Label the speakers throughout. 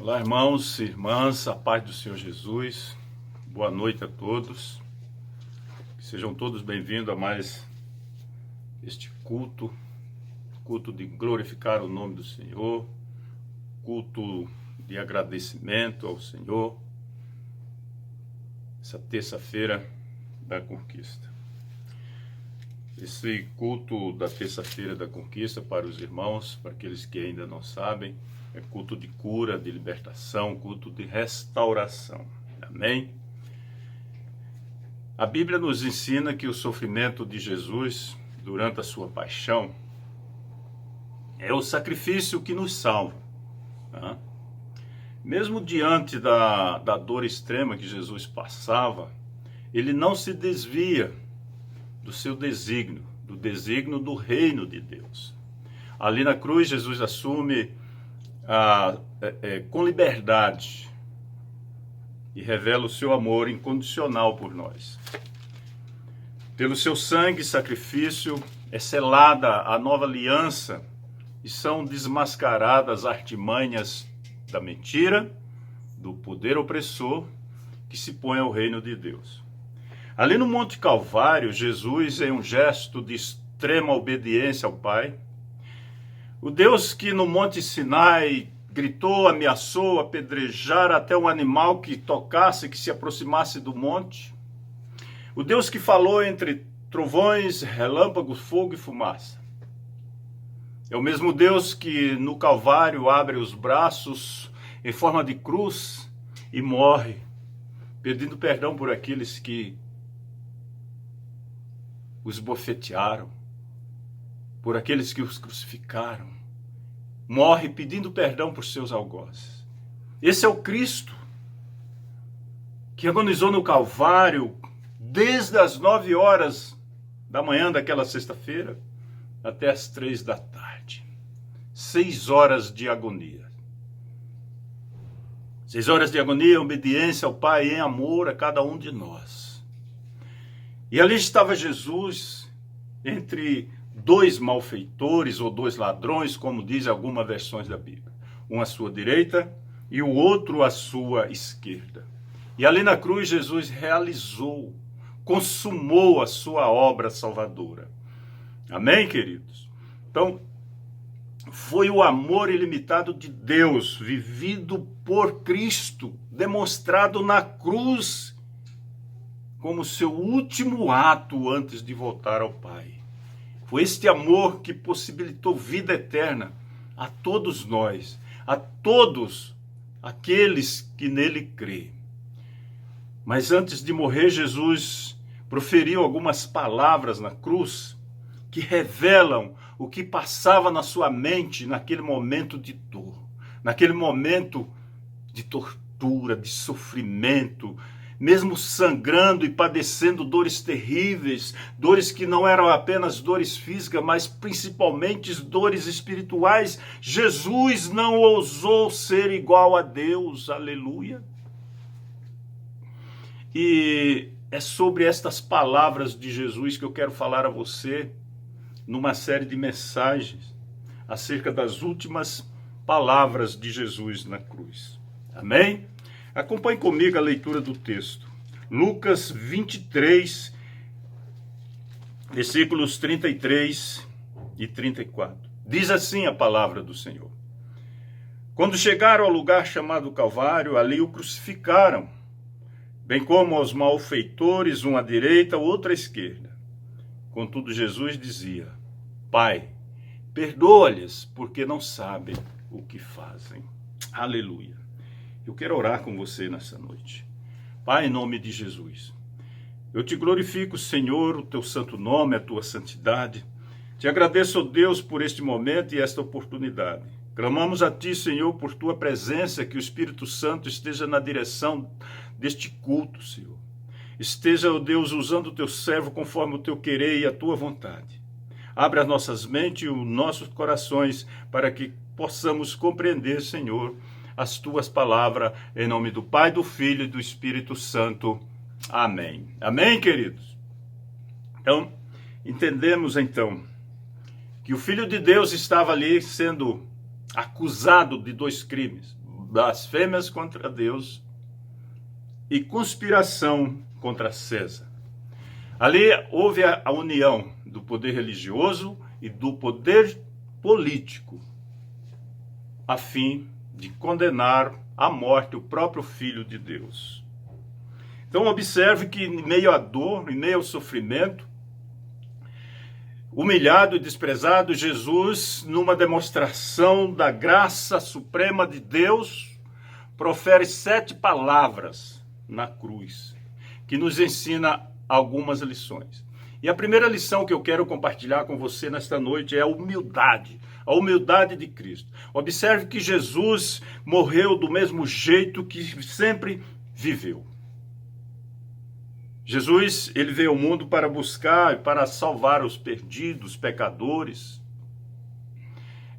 Speaker 1: Olá, irmãos e irmãs, a paz do Senhor Jesus. Boa noite a todos. Sejam todos bem-vindos a mais este culto de glorificar o nome do Senhor, culto de agradecimento ao Senhor, essa terça-feira da conquista. Esse culto da terça-feira da conquista, para os irmãos, para aqueles que ainda não sabem, é culto de cura, de libertação, culto de restauração. Amém? A Bíblia nos ensina que o sofrimento de Jesus durante a sua paixão é o sacrifício que nos salva. Tá? Mesmo diante da dor extrema que Jesus passava, ele não se desvia do seu desígnio, do desígnio do reino de Deus. Ali na cruz, Jesus assume com liberdade e revela o seu amor incondicional por nós. Pelo seu sangue e sacrifício é selada a nova aliança e são desmascaradas as artimanhas da mentira, do poder opressor que se põe ao reino de Deus. Ali no Monte Calvário, Jesus, em um gesto de extrema obediência ao Pai, o Deus que no Monte Sinai gritou, ameaçou apedrejar até um animal que tocasse, que se aproximasse do monte, o Deus que falou entre trovões, relâmpagos, fogo e fumaça, é o mesmo Deus que no Calvário abre os braços em forma de cruz e morre, pedindo perdão por aqueles que os bofetearam, por aqueles que os crucificaram. Morre pedindo perdão por seus algozes. Esse é o Cristo que agonizou no Calvário desde as 9 horas da manhã daquela sexta-feira até as 3 da tarde. 6 horas de agonia. 6 horas de agonia, obediência ao Pai em amor a cada um de nós. E ali estava Jesus entre 2 malfeitores ou 2 ladrões, como dizem algumas versões da Bíblia. Um à sua direita e o outro à sua esquerda. E ali na cruz Jesus realizou, consumou a sua obra salvadora. Amém, queridos? Então, foi o amor ilimitado de Deus, vivido por Cristo, demonstrado na cruz, como seu último ato antes de voltar ao Pai. Foi este amor que possibilitou vida eterna a todos nós, a todos aqueles que nele crêem. Mas antes de morrer, Jesus proferiu algumas palavras na cruz que revelam o que passava na sua mente naquele momento de dor, naquele momento de tortura, de sofrimento, mesmo sangrando e padecendo dores terríveis, dores que não eram apenas dores físicas, mas principalmente dores espirituais, Jesus não ousou ser igual a Deus, aleluia. E é sobre estas palavras de Jesus que eu quero falar a você, numa série de mensagens, acerca das últimas palavras de Jesus na cruz. Amém? Acompanhe comigo a leitura do texto. Lucas 23, versículos 33 e 34. Diz assim a palavra do Senhor. Quando chegaram ao lugar chamado Calvário, ali o crucificaram, bem como aos malfeitores, um à direita, outro à esquerda. Contudo, Jesus dizia: Pai, perdoa-lhes, porque não sabem o que fazem. Aleluia. Eu quero orar com você nessa noite. Pai, em nome de Jesus, eu te glorifico, Senhor, o teu santo nome, a tua santidade. Te agradeço, ó Deus, por este momento e esta oportunidade. Clamamos a ti, Senhor, por tua presença, que o Espírito Santo esteja na direção deste culto, Senhor. Esteja, ó Deus, usando o teu servo conforme o teu querer e a tua vontade. Abre as nossas mentes e os nossos corações para que possamos compreender, Senhor, as tuas palavras, em nome do Pai, do Filho e do Espírito Santo. Amém. Amém, queridos? Então, entendemos então que o Filho de Deus estava ali sendo acusado de 2 crimes, blasfêmias contra Deus e conspiração contra César. Ali houve a união do poder religioso e do poder político, a fim de condenar à morte o próprio Filho de Deus. Então observe que em meio à dor, em meio ao sofrimento, humilhado e desprezado, Jesus, numa demonstração da graça suprema de Deus, profere 7 palavras na cruz, que nos ensina algumas lições. E a primeira lição que eu quero compartilhar com você nesta noite é a humildade de Cristo. Observe que Jesus morreu do mesmo jeito que sempre viveu. Jesus, ele veio ao mundo para buscar e para salvar os perdidos, pecadores.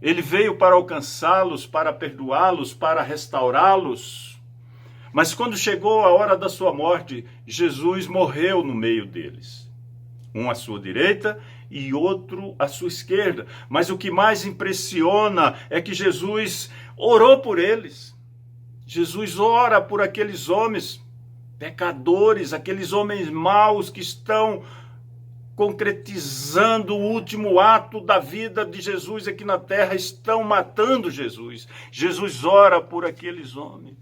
Speaker 1: Ele veio para alcançá-los, para perdoá-los, para restaurá-los. Mas quando chegou a hora da sua morte, Jesus morreu no meio deles. Um à sua direita e outro à sua esquerda. Mas o que mais impressiona é que Jesus orou por eles. Jesus ora por aqueles homens pecadores, aqueles homens maus que estão concretizando o último ato da vida de Jesus aqui na terra, estão matando Jesus. Jesus ora por aqueles homens.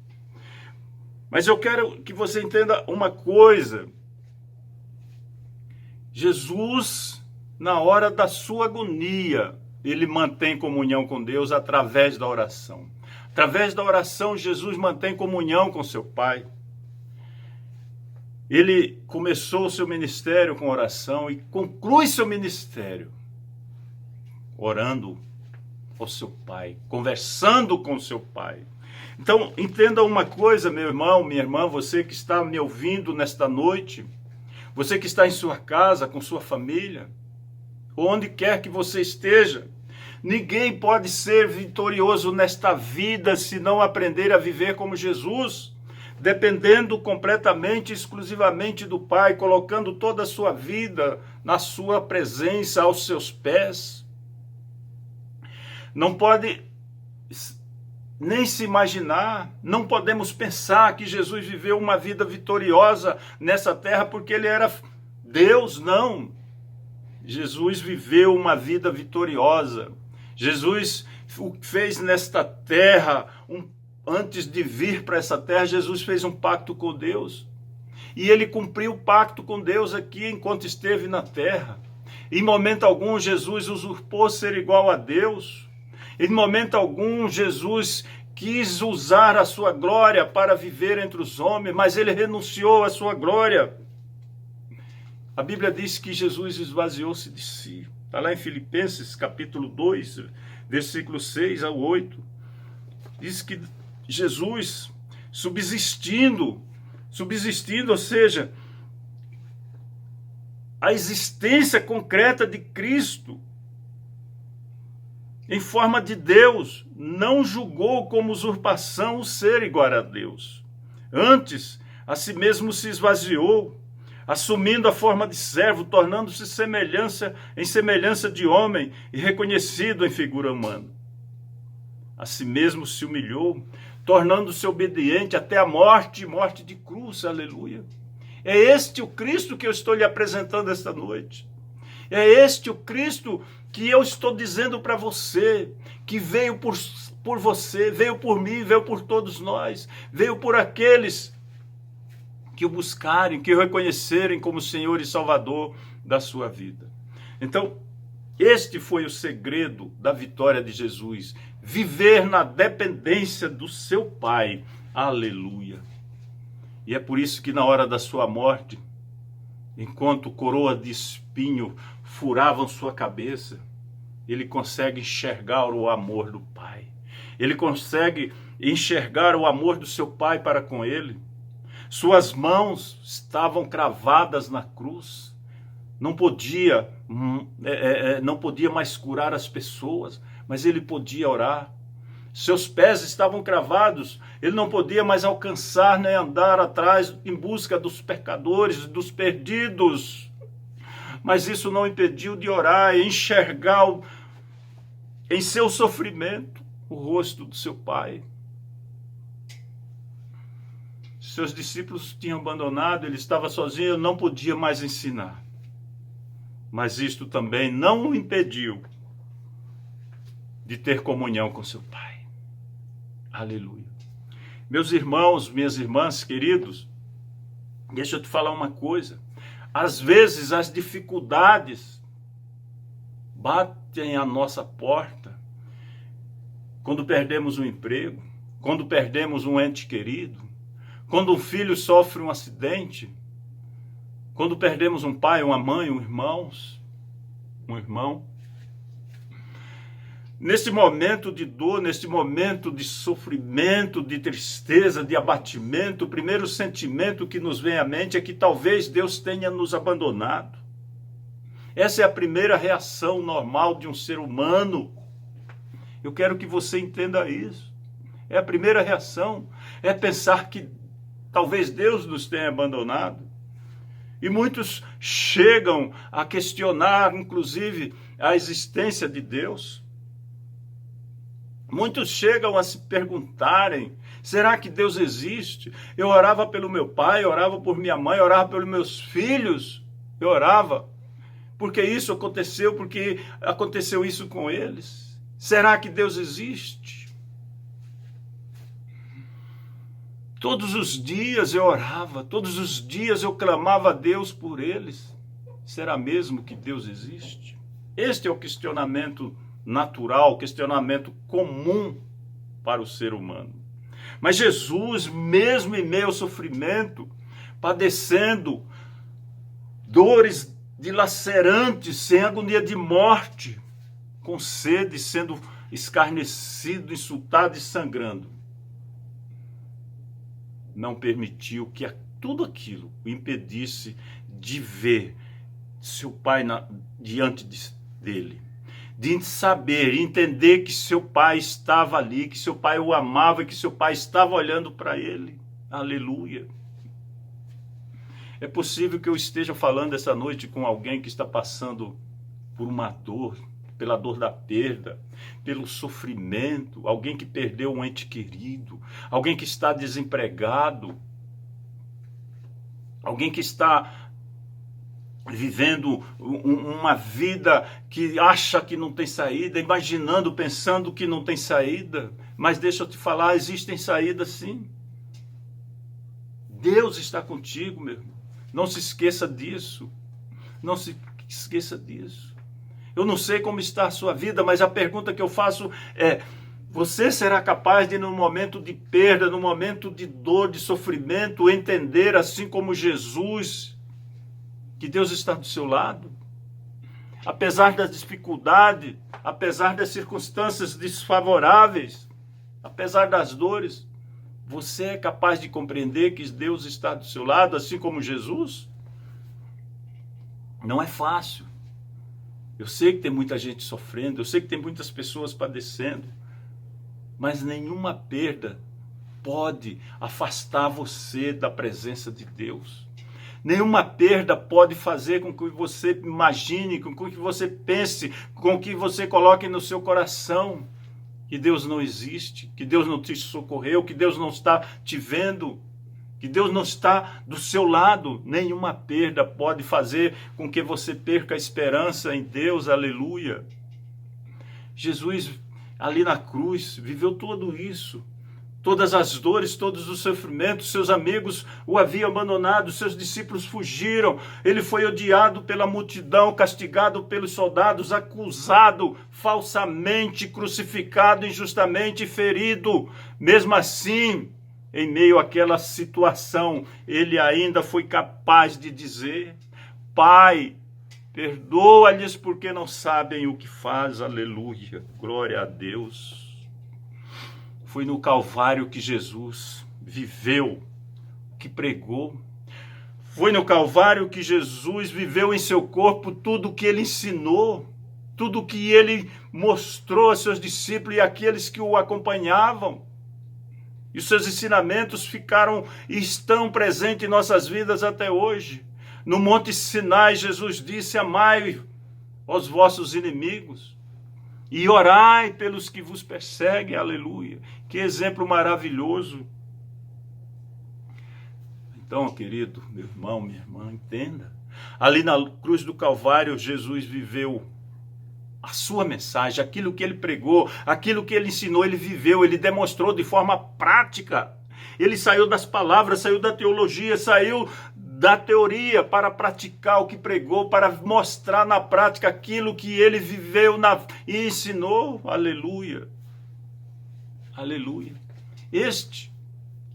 Speaker 1: Mas eu quero que você entenda uma coisa. Jesus, na hora da sua agonia, ele mantém comunhão com Deus através da oração. Através da oração, Jesus mantém comunhão com seu Pai. Ele começou o seu ministério com oração e conclui seu ministério orando ao seu Pai, conversando com seu Pai. Então, entenda uma coisa, meu irmão, minha irmã, você que está me ouvindo nesta noite, você que está em sua casa, com sua família, onde quer que você esteja, ninguém pode ser vitorioso nesta vida se não aprender a viver como Jesus, dependendo completamente, exclusivamente do Pai, colocando toda a sua vida na sua presença, aos seus pés. Não pode nem se imaginar, não podemos pensar que Jesus viveu uma vida vitoriosa nessa terra porque ele era Deus, não. Jesus viveu uma vida vitoriosa. Jesus fez nesta terra antes de vir para essa terra, Jesus fez um pacto com Deus. E ele cumpriu o pacto com Deus aqui enquanto esteve na terra. Em momento algum, Jesus usurpou ser igual a Deus. Em momento algum, Jesus quis usar a sua glória para viver entre os homens, mas ele renunciou à sua glória. A Bíblia diz que Jesus esvaziou-se de si. Está lá em Filipenses, capítulo 2, versículos 6 ao 8. Diz que Jesus, subsistindo, ou seja, a existência concreta de Cristo, em forma de Deus, não julgou como usurpação o ser igual a Deus. Antes, a si mesmo se esvaziou, assumindo a forma de servo, tornando-se em semelhança de homem e reconhecido em figura humana. A si mesmo se humilhou, tornando-se obediente até a morte de cruz, aleluia. É este o Cristo que eu estou lhe apresentando esta noite. É este o Cristo que eu estou dizendo para você, que veio por você, veio por mim, veio por todos nós, veio por aqueles que o buscarem, que o reconhecerem como Senhor e Salvador da sua vida. Então, este foi o segredo da vitória de Jesus, viver na dependência do seu Pai, aleluia. E é por isso que na hora da sua morte, enquanto coroa de espinho furavam sua cabeça, ele consegue enxergar o amor do Pai. Ele consegue enxergar o amor do seu Pai para com ele. Suas mãos estavam cravadas na cruz. Não podia mais curar as pessoas, mas ele podia orar. Seus pés estavam cravados, ele não podia mais alcançar nem andar atrás em busca dos pecadores, dos perdidos. Mas isso não impediu de orar e enxergar em seu sofrimento o rosto do seu Pai. seus discípulos tinham abandonado, ele estava sozinho, não podia mais ensinar. Mas isto também não o impediu de ter comunhão com seu Pai. Aleluia. Meus irmãos, minhas irmãs, queridos, deixa eu te falar uma coisa. Às vezes as dificuldades batem à nossa porta quando perdemos um emprego, quando perdemos um ente querido, quando um filho sofre um acidente, quando perdemos um pai, uma mãe, um irmão. Nesse momento de dor, nesse momento de sofrimento, de tristeza, de abatimento, o primeiro sentimento que nos vem à mente é que talvez Deus tenha nos abandonado. Essa é a primeira reação normal de um ser humano. Eu quero que você entenda isso. É a primeira reação, é pensar que talvez Deus nos tenha abandonado. E muitos chegam a questionar, inclusive, a existência de Deus. Muitos chegam a se perguntarem, será que Deus existe? Eu orava pelo meu pai, eu orava por minha mãe, eu orava pelos meus filhos, eu orava. Porque isso aconteceu, porque aconteceu isso com eles. Será que Deus existe? Todos os dias eu orava, todos os dias eu clamava a Deus por eles. Será mesmo que Deus existe? Este é o questionamento natural, questionamento comum para o ser humano. Mas Jesus, mesmo em meio ao sofrimento, padecendo dores dilacerantes, sem agonia de morte, com sede, sendo escarnecido, insultado e sangrando, não permitiu que tudo aquilo o impedisse de ver seu pai diante dele, de saber, entender que seu pai estava ali, que seu pai o amava, que seu pai estava olhando para ele. Aleluia. É possível que eu esteja falando essa noite com alguém que está passando por uma dor, pela dor da perda, pelo sofrimento, alguém que perdeu um ente querido, alguém que está desempregado, alguém que está vivendo uma vida que acha que não tem saída, imaginando, pensando que não tem saída. Mas deixa eu te falar, existem saídas sim. Deus está contigo, meu irmão. Não se esqueça disso. Não se esqueça disso. Eu não sei como está a sua vida, mas a pergunta que eu faço é: você será capaz de, no momento de perda, no momento de dor, de sofrimento, entender, assim como Jesus, que Deus está do seu lado? Apesar das dificuldades, apesar das circunstâncias desfavoráveis, apesar das dores, você é capaz de compreender que Deus está do seu lado, assim como Jesus? Não é fácil. Eu sei que tem muita gente sofrendo, eu sei que tem muitas pessoas padecendo, mas nenhuma perda pode afastar você da presença de Deus. Nenhuma perda pode fazer com que você imagine, com que você pense, com que você coloque no seu coração que Deus não existe, que Deus não te socorreu, que Deus não está te vendo, que Deus não está do seu lado. Nenhuma perda pode fazer com que você perca a esperança em Deus. Aleluia. Jesus, ali na cruz, viveu tudo isso. Todas as dores, todos os sofrimentos, seus amigos o haviam abandonado, seus discípulos fugiram, ele foi odiado pela multidão, castigado pelos soldados, acusado falsamente, crucificado injustamente, ferido. Mesmo assim, em meio àquela situação, ele ainda foi capaz de dizer: Pai, perdoa-lhes porque não sabem o que faz. Aleluia, glória a Deus. Foi no Calvário que Jesus viveu, que pregou. Foi no Calvário que Jesus viveu em seu corpo tudo o que ele ensinou, tudo o que ele mostrou a seus discípulos e àqueles que o acompanhavam. E os seus ensinamentos ficaram e estão presentes em nossas vidas até hoje. No Monte Sinai, Jesus disse: amai os vossos inimigos e orai pelos que vos perseguem. Aleluia. Que exemplo maravilhoso. Então, querido, meu irmão, minha irmã, entenda. Ali na cruz do Calvário, Jesus viveu a sua mensagem, aquilo que ele pregou, aquilo que ele ensinou, ele viveu, ele demonstrou de forma prática. Ele saiu das palavras, saiu da teologia, saiu da teoria para praticar o que pregou, para mostrar na prática aquilo que ele viveu e ensinou. Aleluia. Aleluia. Este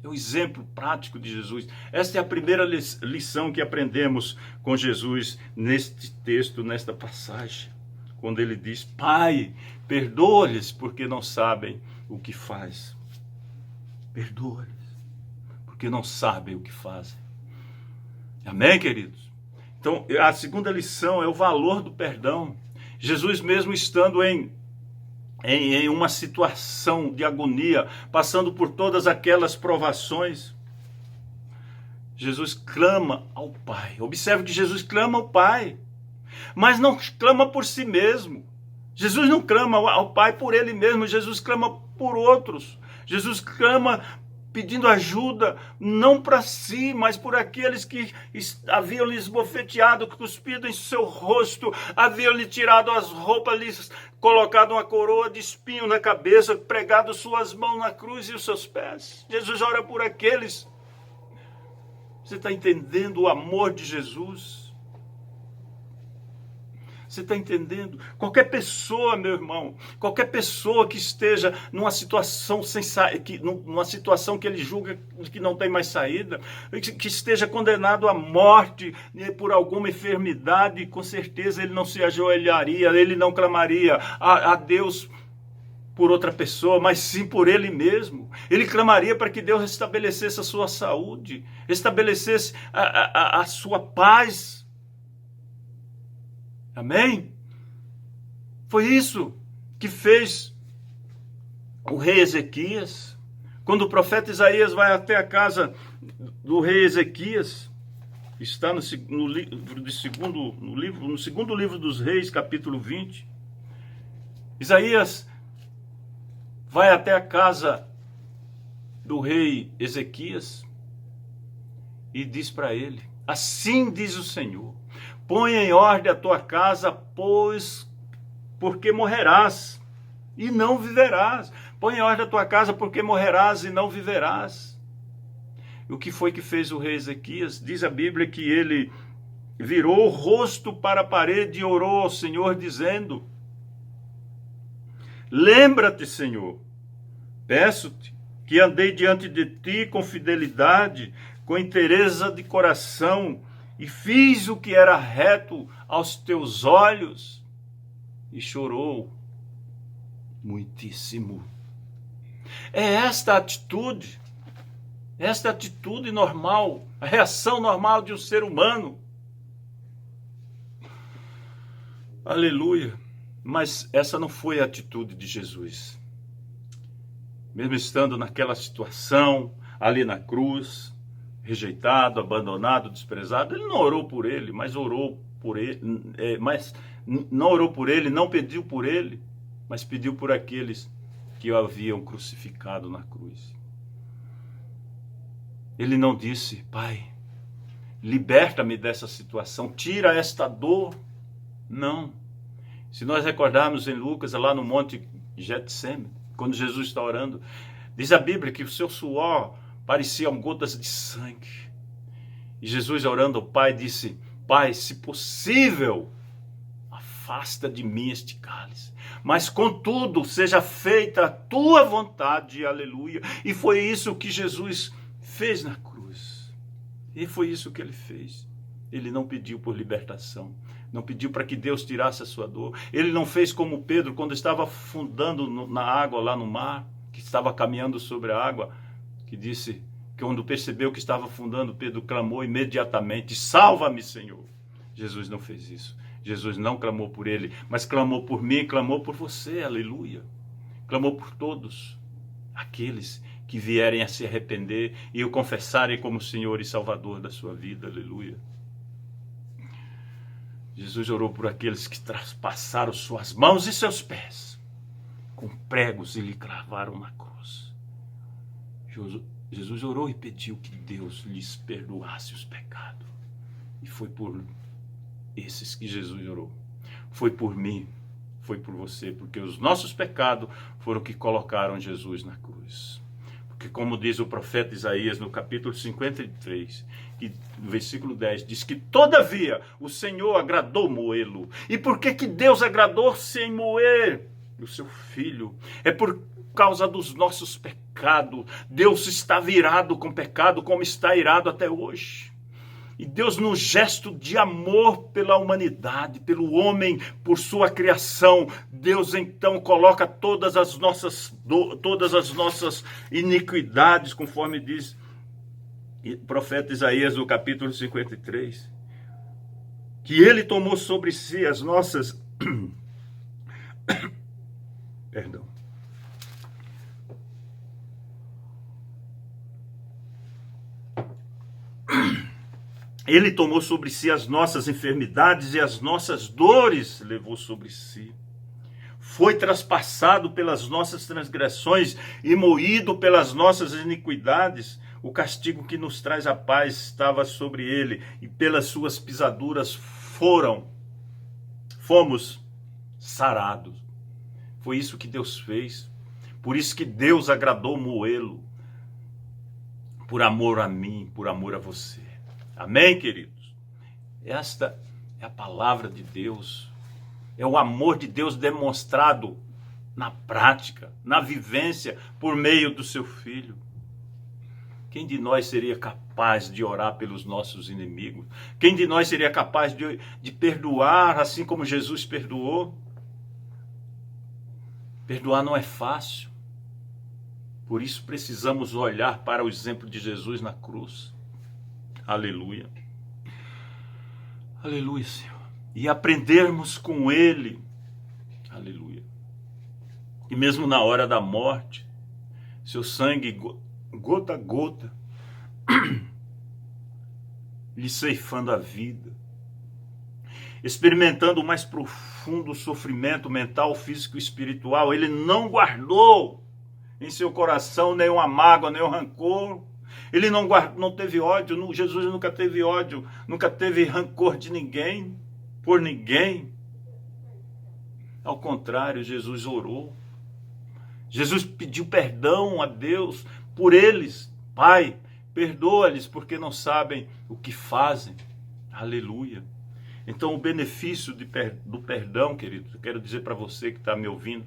Speaker 1: é o exemplo prático de Jesus. Esta é a primeira lição que aprendemos com Jesus neste texto, nesta passagem. Quando ele diz: Pai, perdoa-lhes porque não sabem o que faz. Perdoa-lhes porque não sabem o que fazem. Amém, queridos? Então, a segunda lição é o valor do perdão. Jesus mesmo estando em uma situação de agonia, passando por todas aquelas provações, Jesus clama ao Pai. Observe que Jesus clama ao Pai, mas não clama por si mesmo. Jesus não clama ao Pai por ele mesmo, Jesus clama por outros. Jesus clama pedindo ajuda, não para si, mas por aqueles que haviam lhe esbofeteado, cuspido em seu rosto, haviam lhe tirado as roupas, lhes colocado uma coroa de espinho na cabeça, pregado suas mãos na cruz e os seus pés. Jesus ora por aqueles. Você está entendendo o amor de Jesus? Você está entendendo? Qualquer pessoa, meu irmão, qualquer pessoa que esteja numa situação numa situação que ele julga que não tem mais saída, que esteja condenado à morte por alguma enfermidade, com certeza ele não se ajoelharia, ele não clamaria a Deus por outra pessoa, mas sim por ele mesmo. Ele clamaria para que Deus restabelecesse a sua saúde, restabelecesse a sua paz. Amém? Foi isso que fez o rei Ezequias. Quando o profeta Isaías vai até a casa do rei Ezequias, está no segundo livro dos Reis, capítulo 20. Isaías vai até a casa do rei Ezequias e diz para ele: assim diz o Senhor, põe em ordem a tua casa, porque morrerás e não viverás. Põe em ordem a tua casa, porque morrerás e não viverás. E o que foi que fez o rei Ezequias? Diz a Bíblia que ele virou o rosto para a parede e orou ao Senhor, dizendo: lembra-te, Senhor, peço-te que andei diante de ti com fidelidade, com inteireza de coração, e fiz o que era reto aos teus olhos. E chorou muitíssimo. É esta atitude normal, a reação normal de um ser humano. Aleluia. Mas essa não foi a atitude de Jesus. Mesmo estando naquela situação, ali na cruz, rejeitado, abandonado, desprezado, ele não orou por ele, mas orou por ele, não orou por ele, não pediu por ele, mas pediu por aqueles que o haviam crucificado na cruz. Ele não disse: Pai, liberta-me dessa situação, tira esta dor. Não. Se nós recordarmos em Lucas, lá no Monte Getsemane, quando Jesus está orando, diz a Bíblia que o seu suor pareciam gotas de sangue. E Jesus, orando ao Pai, disse: Pai, se possível, afasta de mim este cálice. Mas, contudo, seja feita a tua vontade, aleluia. E foi isso que Jesus fez na cruz. E foi isso que ele fez. Ele não pediu por libertação. Não pediu para que Deus tirasse a sua dor. Ele não fez como Pedro, quando estava afundando na água lá no mar, que estava caminhando sobre a água, que disse que quando percebeu que estava afundando, Pedro clamou imediatamente: salva-me, Senhor. Jesus não fez isso. Jesus não clamou por ele, mas clamou por mim, clamou por você, aleluia. Clamou por todos aqueles que vierem a se arrepender e o confessarem como Senhor e Salvador da sua vida, aleluia. Jesus orou por aqueles que traspassaram suas mãos e seus pés com pregos e lhe cravaram na cruz. Jesus orou e pediu que Deus lhes perdoasse os pecados. E foi por esses que Jesus orou. Foi por mim, foi por você, porque os nossos pecados foram que colocaram Jesus na cruz. Porque como diz o profeta Isaías no capítulo 53, que, no versículo 10, diz que todavia o Senhor agradou moê-lo. E por que Deus agradou-se em moer o seu filho? É por causa dos nossos pecados. Deus está virado com pecado, como está irado até hoje. E Deus, no gesto de amor pela humanidade, pelo homem, por sua criação, Deus então coloca todas as nossas iniquidades, conforme diz o profeta Isaías no capítulo 53, que ele tomou sobre si as nossas perdão. Ele tomou sobre si as nossas enfermidades e as nossas dores levou sobre si. Foi traspassado pelas nossas transgressões e moído pelas nossas iniquidades. O castigo que nos traz a paz estava sobre ele, e pelas suas pisaduras fomos sarados. Foi isso que Deus fez. Por isso que Deus agradou moê-lo. Por amor a mim, por amor a você. Amém, queridos? Esta é a palavra de Deus. É o amor de Deus demonstrado na prática, na vivência, por meio do seu Filho. Quem de nós seria capaz de orar pelos nossos inimigos? Quem de nós seria capaz de perdoar assim como Jesus perdoou? Perdoar não é fácil. Por isso precisamos olhar para o exemplo de Jesus na cruz. Aleluia. Aleluia, Senhor. E aprendermos com Ele. Aleluia. E mesmo na hora da morte, seu sangue, gota a gota, lhe ceifando a vida. Experimentando o mais profundo sofrimento mental, físico e espiritual, Ele não guardou em seu coração nenhuma mágoa, nenhum rancor. Ele não teve ódio. Jesus nunca teve ódio, nunca teve rancor de ninguém, por ninguém. Ao contrário, Jesus orou. Jesus pediu perdão a Deus por eles. Pai, perdoa-lhes porque não sabem o que fazem. Aleluia. Então o benefício do perdão, querido, eu quero dizer para você que está me ouvindo,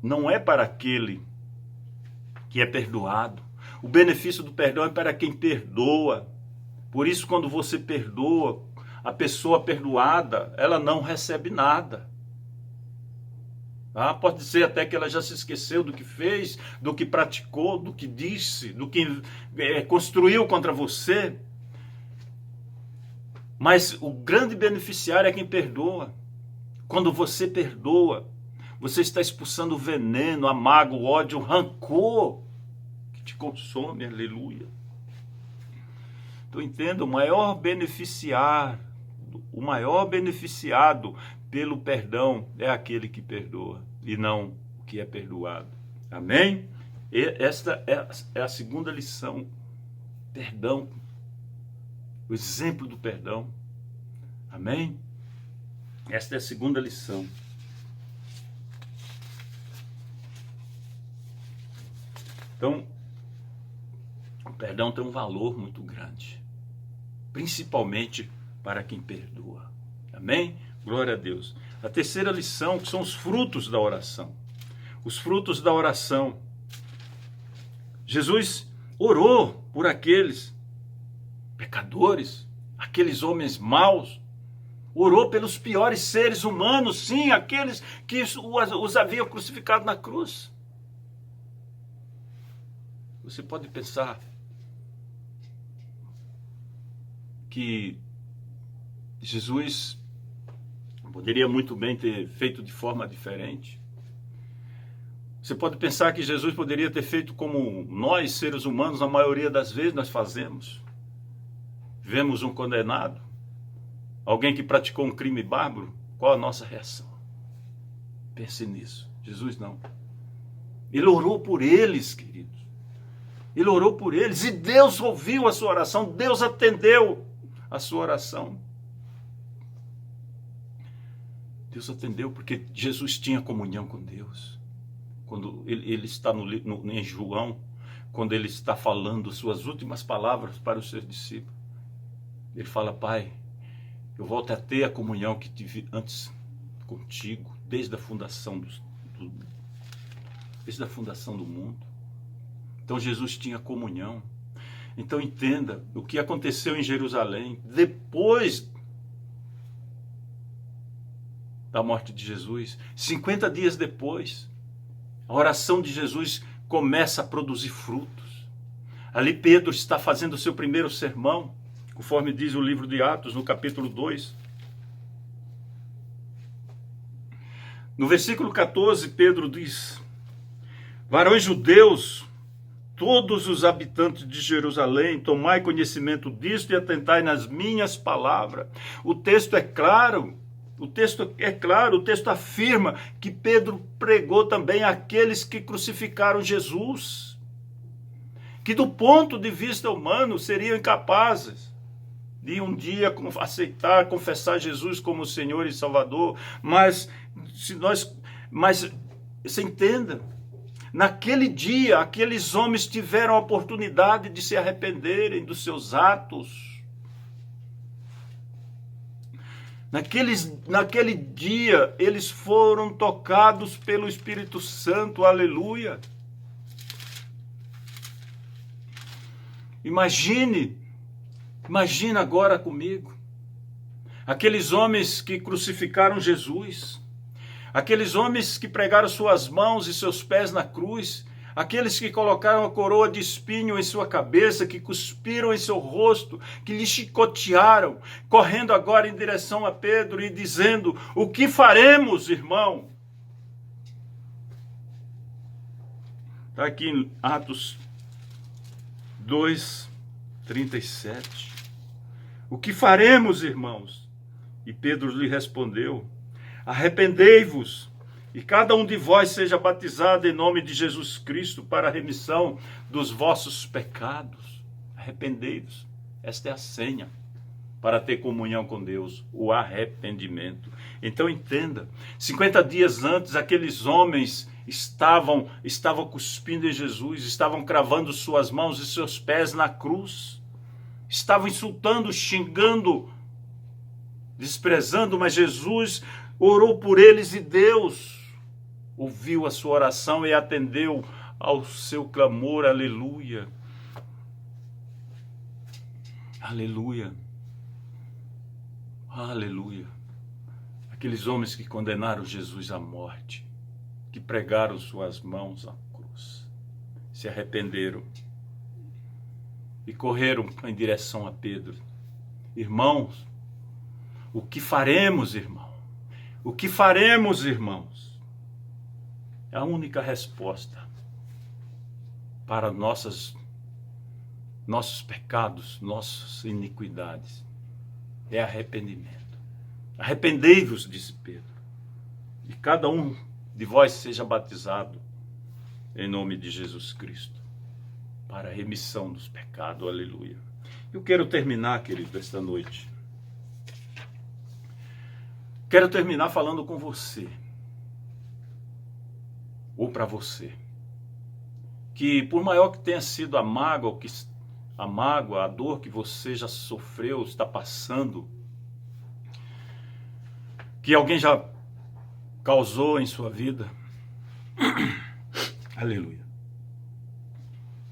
Speaker 1: não é para aquele que é perdoado. O benefício do perdão é para quem perdoa. Por isso, quando você perdoa, a pessoa perdoada, ela não recebe nada. Pode ser até que ela já se esqueceu do que fez, do que praticou, do que disse, do que construiu contra você. Mas o grande beneficiário é quem perdoa. Quando você perdoa, você está expulsando o veneno, a mágoa, o ódio, o rancor que te consome. Aleluia. Então entenda, o maior beneficiado pelo perdão é aquele que perdoa e não o que é perdoado. Amém? E esta é a segunda lição. Perdão. O exemplo do perdão. Amém? Esta é a segunda lição. Então, o perdão tem um valor muito grande, principalmente para quem perdoa. Amém? Glória a Deus. A terceira lição, que são os frutos da oração. Os frutos da oração. Jesus orou por aqueles pecadores, aqueles homens maus. Orou pelos piores seres humanos, sim, aqueles que os haviam crucificado na cruz. Você pode pensar que Jesus poderia muito bem ter feito de forma diferente. Você pode pensar que Jesus poderia ter feito como nós, seres humanos, a maioria das vezes nós fazemos. Vemos um condenado, alguém que praticou um crime bárbaro, qual a nossa reação? Pense nisso. Jesus não. Ele orou por eles, queridos. Ele orou por eles e Deus ouviu a sua oração, Deus atendeu a sua oração. Deus atendeu porque Jesus tinha comunhão com Deus. Quando ele está em João, quando ele está falando suas últimas palavras para os seus discípulos, ele fala: Pai, eu volto a ter a comunhão que tive antes contigo, desde a fundação do mundo. Então Jesus tinha comunhão. Então entenda o que aconteceu em Jerusalém depois da morte de Jesus. 50 dias depois, a oração de Jesus começa a produzir frutos. Ali Pedro está fazendo o seu primeiro sermão, conforme diz o livro de Atos, no capítulo 2. No versículo 14, Pedro diz: varões judeus, todos os habitantes de Jerusalém, tomai conhecimento disto e atentai nas minhas palavras. O texto é claro, o texto afirma que Pedro pregou também àqueles que crucificaram Jesus, que do ponto de vista humano seriam incapazes de um dia aceitar, confessar Jesus como Senhor e Salvador, mas você entenda, naquele dia, aqueles homens tiveram a oportunidade de se arrependerem dos seus atos. Naquele dia, eles foram tocados pelo Espírito Santo, aleluia. Imagina agora comigo, aqueles homens que crucificaram Jesus, aqueles homens que pregaram suas mãos e seus pés na cruz, aqueles que colocaram a coroa de espinho em sua cabeça, que cuspiram em seu rosto, que lhe chicotearam, correndo agora em direção a Pedro e dizendo: o que faremos, irmão? Está aqui em Atos 2:37. O que faremos, irmãos? E Pedro lhe respondeu: arrependei-vos, e cada um de vós seja batizado em nome de Jesus Cristo para a remissão dos vossos pecados. Arrependei-vos. Esta é a senha para ter comunhão com Deus, o arrependimento. Então entenda, 50 dias antes, aqueles homens estavam cuspindo em Jesus, estavam cravando suas mãos e seus pés na cruz, estavam insultando, xingando, desprezando, mas Jesus orou por eles e Deus ouviu a sua oração e atendeu ao seu clamor, aleluia. Aleluia. Aleluia. Aqueles homens que condenaram Jesus à morte, que pregaram suas mãos à cruz, se arrependeram e correram em direção a Pedro. Irmãos, o que faremos, irmão? O que faremos, irmãos? É a única resposta para nossos pecados, nossas iniquidades. É arrependimento. Arrependei-vos, disse Pedro, e cada um de vós seja batizado em nome de Jesus Cristo, para a remissão dos pecados, aleluia. Eu quero terminar, querido, esta noite. Quero terminar falando com você, ou para você, que por maior que tenha sido a mágoa, a dor que você já sofreu, está passando, que alguém já causou em sua vida, aleluia.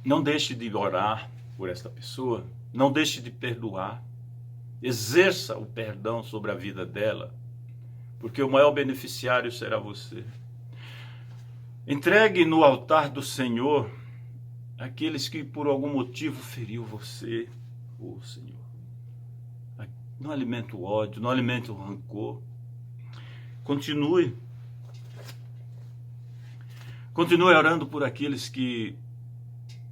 Speaker 1: Não deixe de orar por esta pessoa, não deixe de perdoar, exerça o perdão sobre a vida dela, porque o maior beneficiário será você. Entregue no altar do Senhor aqueles que por algum motivo feriu você, Senhor. Não alimente o ódio, não alimente o rancor. Continue orando por aqueles que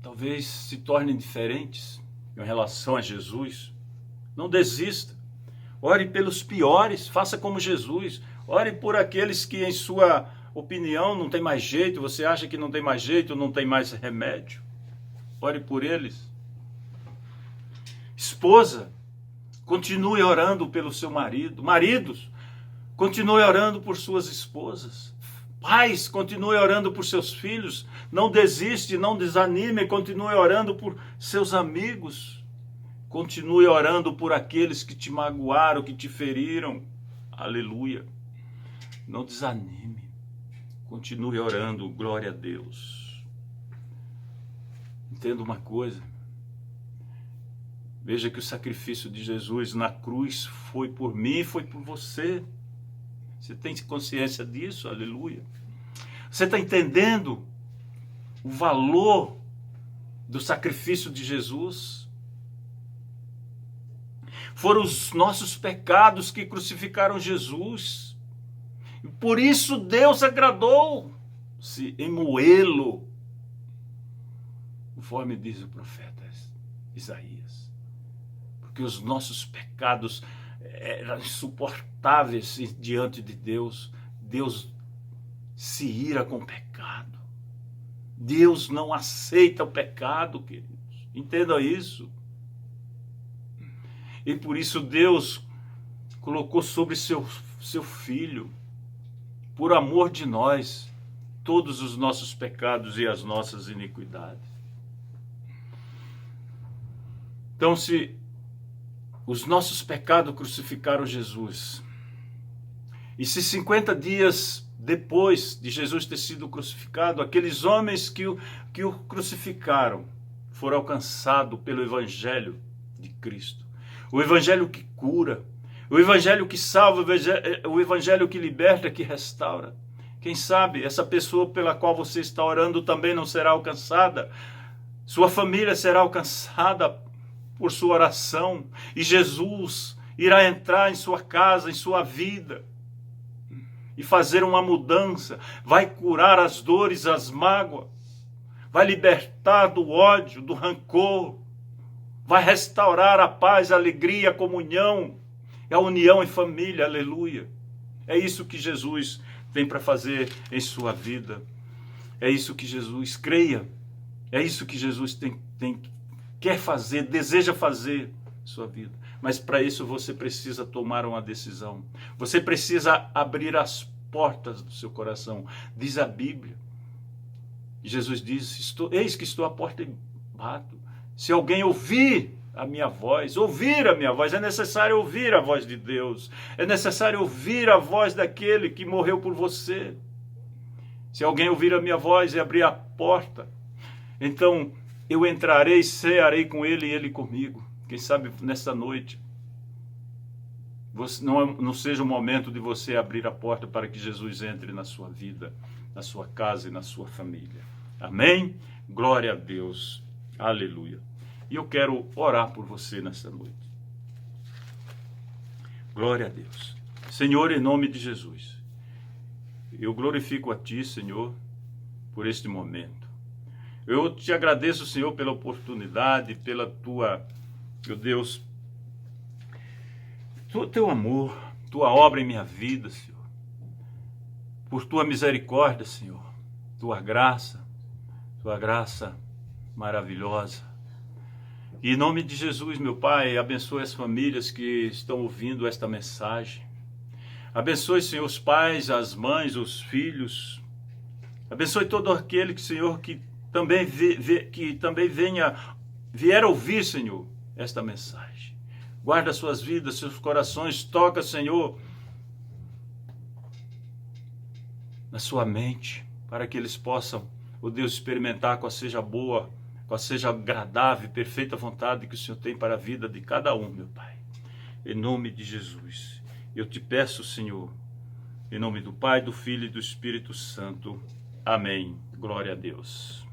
Speaker 1: talvez se tornem diferentes em relação a Jesus. Não desista. Ore pelos piores, faça como Jesus. Ore por aqueles que, em sua opinião, não tem mais jeito, você acha que não tem mais jeito, não tem mais remédio. ore por eles. Esposa, continue orando pelo seu marido. Maridos, continue orando por suas esposas. Pais, continue orando por seus filhos. Não desiste, não desanime, continue orando por seus amigos. Continue orando por aqueles que te magoaram, que te feriram. Aleluia. Não desanime. Continue orando, glória a Deus. Entenda uma coisa. Veja que o sacrifício de Jesus na cruz foi por mim, foi por você. Você tem consciência disso? Aleluia. Você está entendendo o valor do sacrifício de Jesus? Foram os nossos pecados que crucificaram Jesus. E por isso Deus agradou-se em moê-lo, conforme diz o profeta Isaías. Porque os nossos pecados eram insuportáveis diante de Deus. Deus se ira com o pecado. Deus não aceita o pecado, queridos. Entendam isso. E por isso Deus colocou sobre seu Filho, por amor de nós, todos os nossos pecados e as nossas iniquidades. Então, se os nossos pecados crucificaram Jesus, e se 50 dias depois de Jesus ter sido crucificado, aqueles homens que o crucificaram foram alcançados pelo Evangelho de Cristo, o Evangelho que cura, o Evangelho que salva, o Evangelho que liberta, que restaura. Quem sabe essa pessoa pela qual você está orando também não será alcançada, sua família será alcançada por sua oração, e Jesus irá entrar em sua casa, em sua vida, e fazer uma mudança, vai curar as dores, as mágoas, vai libertar do ódio, do rancor, vai restaurar a paz, a alegria, a comunhão, a união em família, aleluia. É isso que Jesus tem para fazer em sua vida, é isso que Jesus, creia, é isso que Jesus quer fazer, deseja fazer em sua vida. Mas para isso você precisa tomar uma decisão. Você precisa abrir as portas do seu coração. Diz a Bíblia. Jesus diz, eis que estou à porta e bato. Se alguém ouvir a minha voz, é necessário ouvir a voz de Deus. É necessário ouvir a voz daquele que morreu por você. Se alguém ouvir a minha voz e abrir a porta, então eu entrarei, cearei com ele e ele comigo. Quem sabe nessa noite não seja o momento de você abrir a porta para que Jesus entre na sua vida, na sua casa e na sua família. Amém? Glória a Deus. Aleluia. E eu quero orar por você nessa noite. Glória a Deus. Senhor, em nome de Jesus, eu glorifico a Ti, Senhor, por este momento. Eu te agradeço, Senhor, pela oportunidade, pela Tua, meu Deus, Teu amor, Tua obra em minha vida, Senhor. Por Tua misericórdia, Senhor. Tua graça maravilhosa. E em nome de Jesus, meu Pai, abençoe as famílias que estão ouvindo esta mensagem. Abençoe, Senhor, os pais, as mães, os filhos. Abençoe todo aquele que, Senhor, que também vier ouvir, Senhor, esta mensagem. Guarda suas vidas, seus corações, toca, Senhor, na sua mente, para que eles possam, ó Deus, experimentar qual seja boa, qual seja agradável e perfeita vontade que o Senhor tem para a vida de cada um, meu Pai. Em nome de Jesus, eu te peço, Senhor, em nome do Pai, do Filho e do Espírito Santo. Amém. Glória a Deus.